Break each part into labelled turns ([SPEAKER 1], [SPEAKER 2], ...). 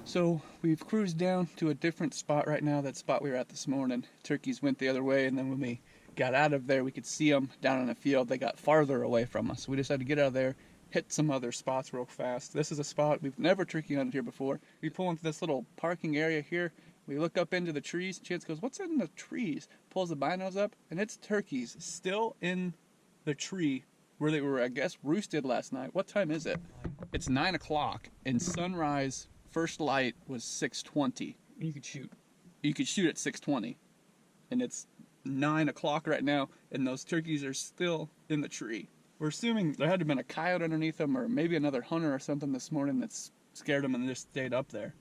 [SPEAKER 1] So we've cruised down to a different spot right now. That spot we were at this morning. Turkeys went the other way, and then when we got out of there, we could see them down in a field. They got farther away from us. We decided to get out of there, hit some other spots real fast. This is a spot we've never turkey hunted here before. We pull into this little parking area here. We look up into the trees. Chance goes, "What's in the trees?" Pulls the binos up, and it's turkeys still in the tree where they were, I guess, roosted last night. What time is it? It's 9 o'clock, and sunrise first light was 6:20.
[SPEAKER 2] You could shoot.
[SPEAKER 1] You could shoot at 6:20, and it's 9 o'clock right now, and those turkeys are still in the tree. We're assuming there had to have been a coyote underneath them, or maybe another hunter or something this morning that's scared them and just stayed up there.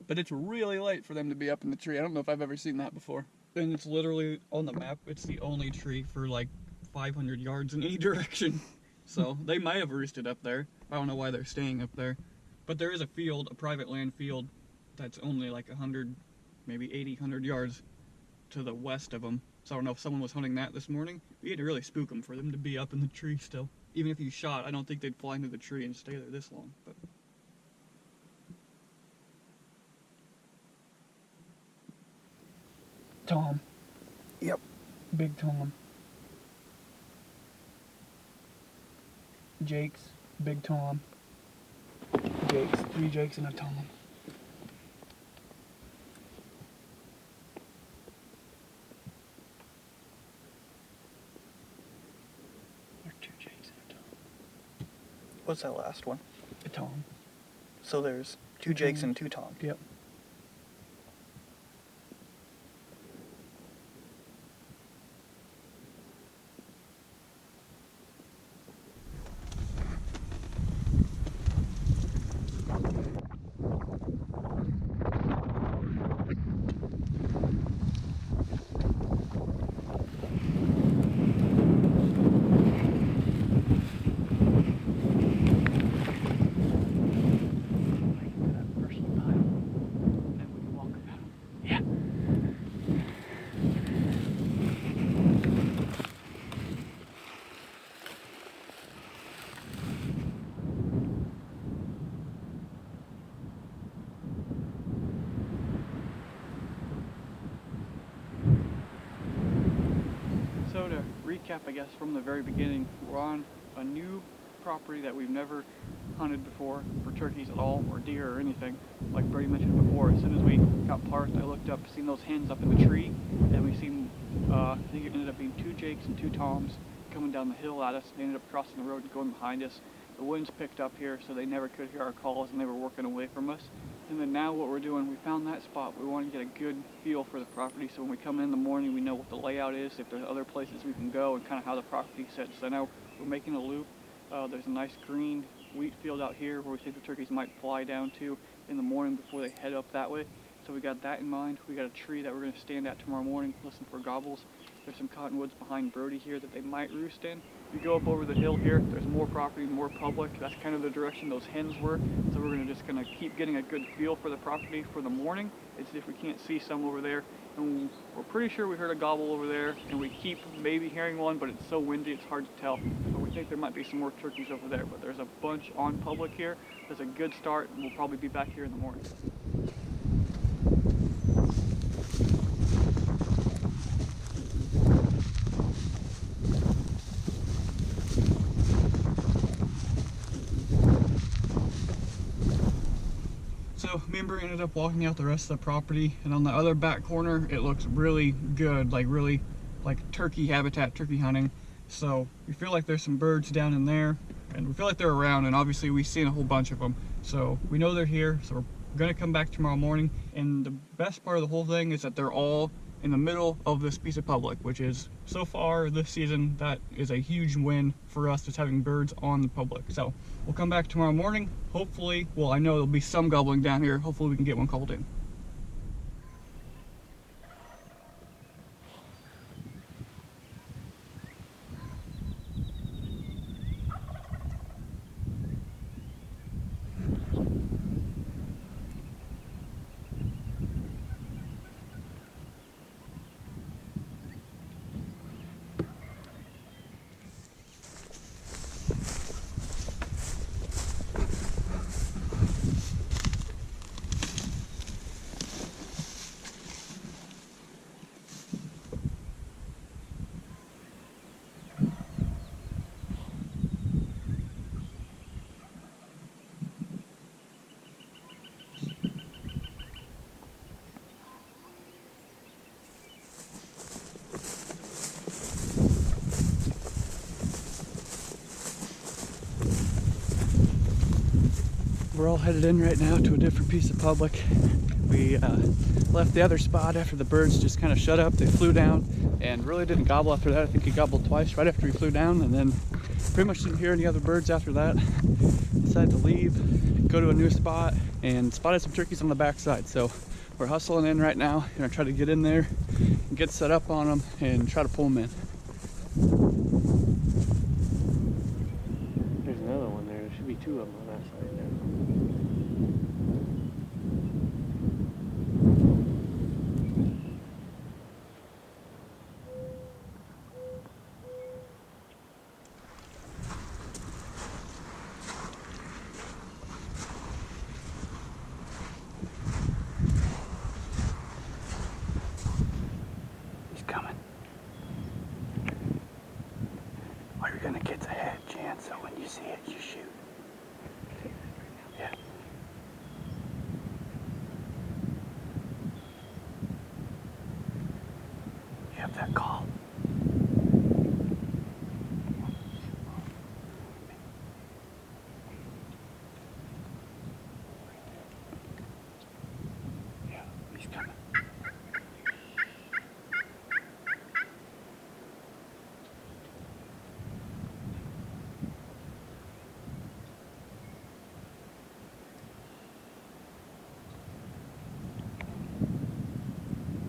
[SPEAKER 1] But it's really late for them to be up in the tree. I don't know if I've ever seen that before.
[SPEAKER 2] And it's literally on the map. It's the only tree for like 500 yards in any direction. So they might have roosted up there. I don't know why they're staying up there. But there is a field, a private land field, that's only like 100, maybe 80, 100 yards to the west of them. So I don't know if someone was hunting that this morning. We had to really spook them for them to be up in the tree still. Even if you shot, I don't think they'd fly into the tree and stay there this long. But
[SPEAKER 1] Tom.
[SPEAKER 2] Yep.
[SPEAKER 1] Big Tom. Jake's, Big Tom. Jake's, 3 Jakes and a Tom. There's 2 Jakes and a Tom.
[SPEAKER 2] what's that last one?
[SPEAKER 1] A Tom.
[SPEAKER 2] So there's 2 Jakes and 2 Toms.
[SPEAKER 1] Yep. So to recap, I guess, from the very beginning, we're on a new property that we've never hunted before for turkeys at all, or deer or anything. Like Brody mentioned before, as soon as we got parked, I looked up, seen those hens up in the tree, and we seen, I think it ended up being 2 Jakes and 2 Toms coming down the hill at us. They ended up crossing the road and going behind us. The winds picked up here, so they never could hear our calls, and they were working away from us. And then now what we're doing, we found that spot. We want to get a good feel for the property, so when we come in the morning, we know what the layout is, if there's other places we can go, and kind of how the property sits. So now we're making a loop. There's a nice green wheat field out here where we think the turkeys might fly down to in the morning before they head up that way. So we got that in mind. We got a tree that we're going to stand at tomorrow morning, listen for gobbles. There's some cottonwoods behind Brody here that they might roost in. You go up over the hill here, there's more property, more public. That's kind of the direction those hens were. So we're just gonna keep getting a good feel for the property for the morning. It's if we can't see some over there. And we're pretty sure we heard a gobble over there, and we keep maybe hearing one, but it's so windy it's hard to tell. But we think there might be some more turkeys over there. But there's a bunch on public here. That's a good start, and we'll probably be back here in the morning.
[SPEAKER 2] So me and Bree ended up walking out the rest of the property, and on the other back corner it looks really good, like really like turkey habitat, turkey hunting. So we feel like there's some birds down in there, and we feel like they're around, and obviously we've seen a whole bunch of them. So we know they're here, so we're gonna come back tomorrow morning. And the best part of the whole thing is that they're all in the middle of this piece of public, which is, so far this season, that is a huge win for us, just having birds on the public. So we'll come back tomorrow morning, hopefully. Well, I know there'll be some gobbling down here. Hopefully we can get one called in.
[SPEAKER 1] we're all headed in right now to a different piece of public. We left the other spot after the birds just kind of shut up. They flew down and really didn't gobble after that. I think he gobbled twice right after we flew down, and then pretty much didn't hear any other birds after that. Decided to leave, go to a new spot, and spotted some turkeys on the backside. So we're hustling in right now. Gonna try to get in there and get set up on them and try to pull them in.
[SPEAKER 3] There's another one there. There should be two of them on that side there.
[SPEAKER 1] He's coming. All you're gonna get's a head, Jan, so when you see it, you shoot. Yeah. You have that call. Yeah, he's coming.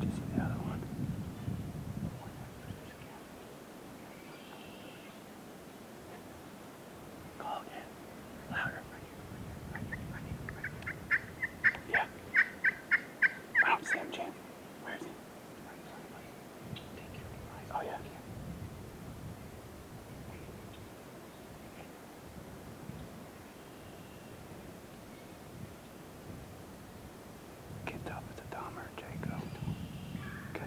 [SPEAKER 1] Did you see the other one? Call again. Louder. Yeah. I don't see him, Jan. Where is he? Oh, yeah. Get up at the Dahmer, Jacob. Okay.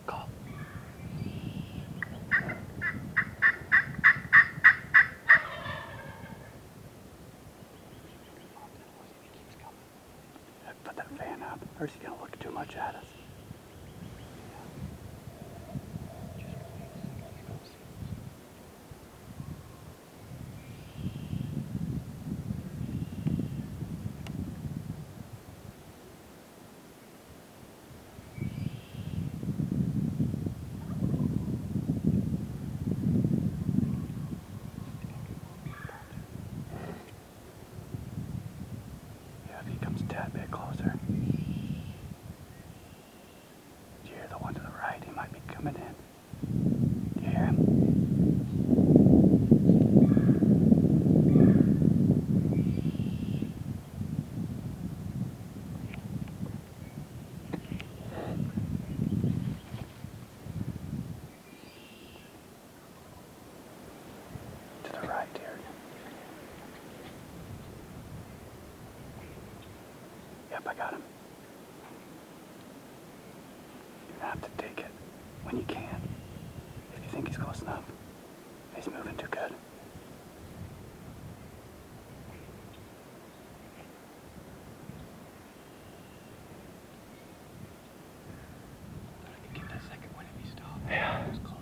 [SPEAKER 1] Call. Put that fan up, or is he gonna look too much at us? Yeah, if he comes a tad bit closer. Do you hear the one to the right? He might be coming in. Do you hear him? To the right here. Yep, I got him. You're gonna have to take it when you can. If you think he's close enough. He's moving too good. I can get that second one if he stops. Yeah. It's close.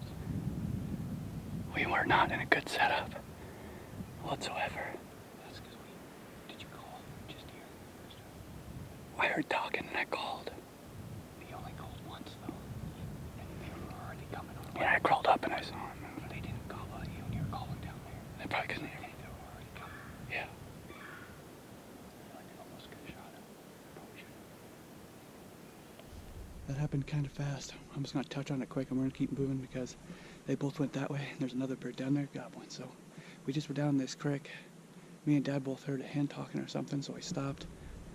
[SPEAKER 1] We were not in a good setup whatsoever. That's because did you call just here? I heard talking and I called. He only called once though. And they were already coming on. Yeah, I crawled up and I saw him. But they didn't call at you when you were calling down there. They probably couldn't hear me. They were already coming. Yeah. Like they almost could have shot him. Probably should have. That happened kind of fast. I'm just gonna touch on it quick and we're gonna keep moving because they both went that way and there's another bird down there gobbling. So we just were down this creek. Me and Dad both heard a hen talking or something, so we stopped.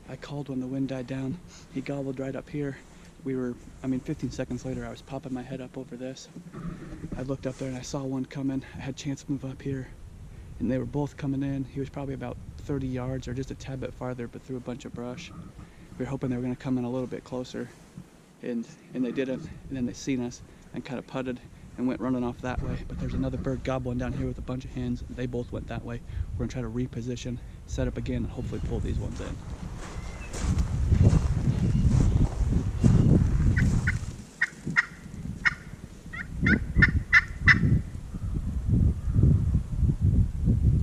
[SPEAKER 1] I called when the wind died down. He gobbled right up here. 15 seconds later, I was popping my head up over this. I looked up there and I saw one coming. I had a chance to move up here, and they were both coming in. He was probably about 30 yards or just a tad bit farther, but through a bunch of brush. We were hoping they were going to come in a little bit closer, and they didn't. And then they seen us and kind of putted
[SPEAKER 2] and went running off that way. But there's another bird gobbling down here with a bunch of hens. They both went that way. We're gonna try to reposition, set up again, and hopefully pull these ones in.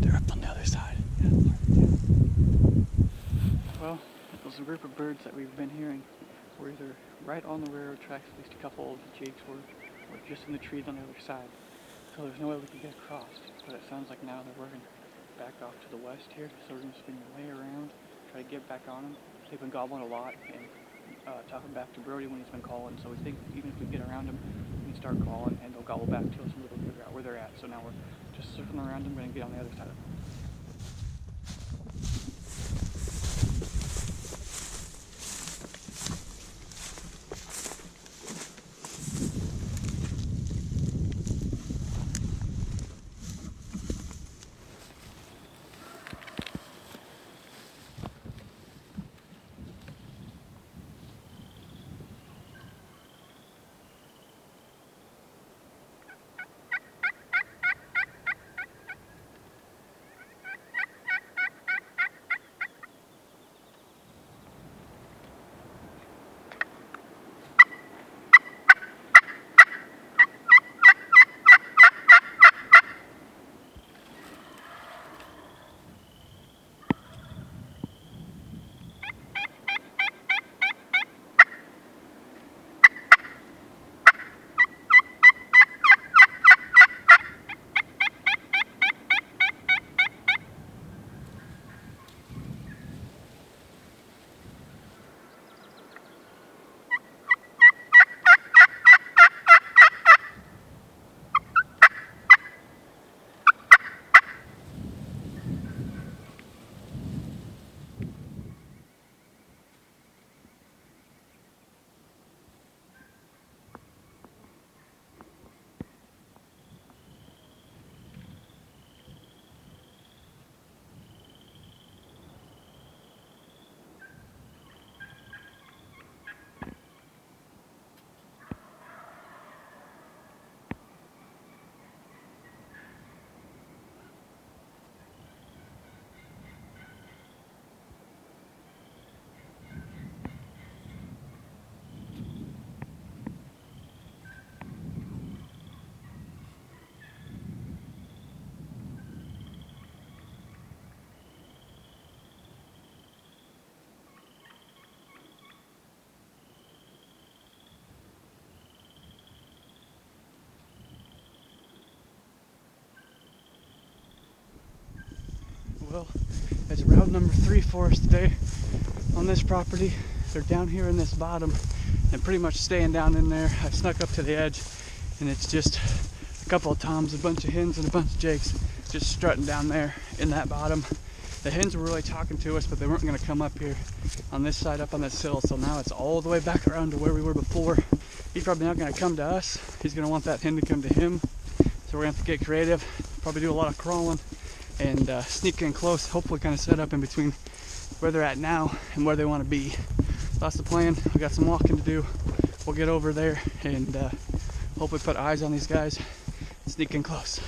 [SPEAKER 2] They're up on the other side.
[SPEAKER 1] Well, there's a group of birds that we've been hearing. We're either right on the railroad tracks, at least a couple of the jigs were, or just in the trees on the other side. So there's no way we could get across. But it sounds like now they're working back off to the west here, so we're going to spin way around, try to get back on them. They've been gobbling a lot and talking back to Brody when he's been calling, so we think even if we get around them, we can start calling and they'll gobble back to us and we'll figure out where they're at. So now we're just circling around them and get on the other side of them. Well, it's round number 3 for us today on this property. They're down here in this bottom and pretty much staying down in there. I snuck up to the edge and it's just a couple of toms, a bunch of hens and a bunch of jakes just strutting down there in that bottom. The hens were really talking to us, but they weren't going to come up here on this side up on this hill, so now it's all the way back around to where we were before. He's probably not going to come to us. He's going to want that hen to come to him, so we're going to have to get creative, probably do a lot of crawling and sneak in close, hopefully kind of set up in between where they're at now and where they want to be. So that's the plan. We got some walking to do. We'll get over there and hopefully put eyes on these guys and sneak in close.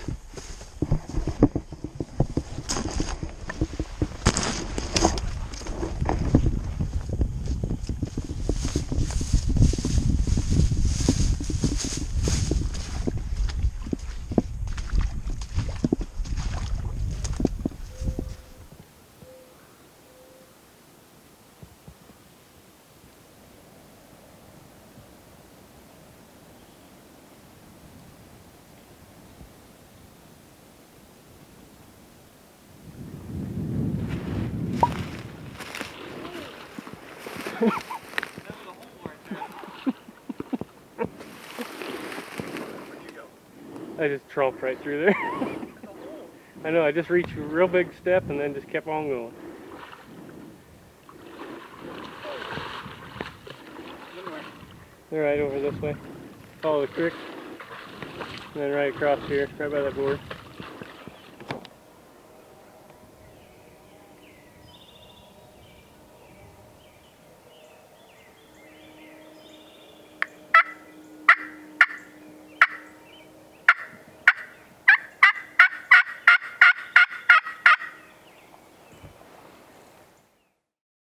[SPEAKER 3] I just tromped right through there. I know, I just reached a real big step and then just kept on going. They're right over this way. Follow the creek. And then right across here, right by that board.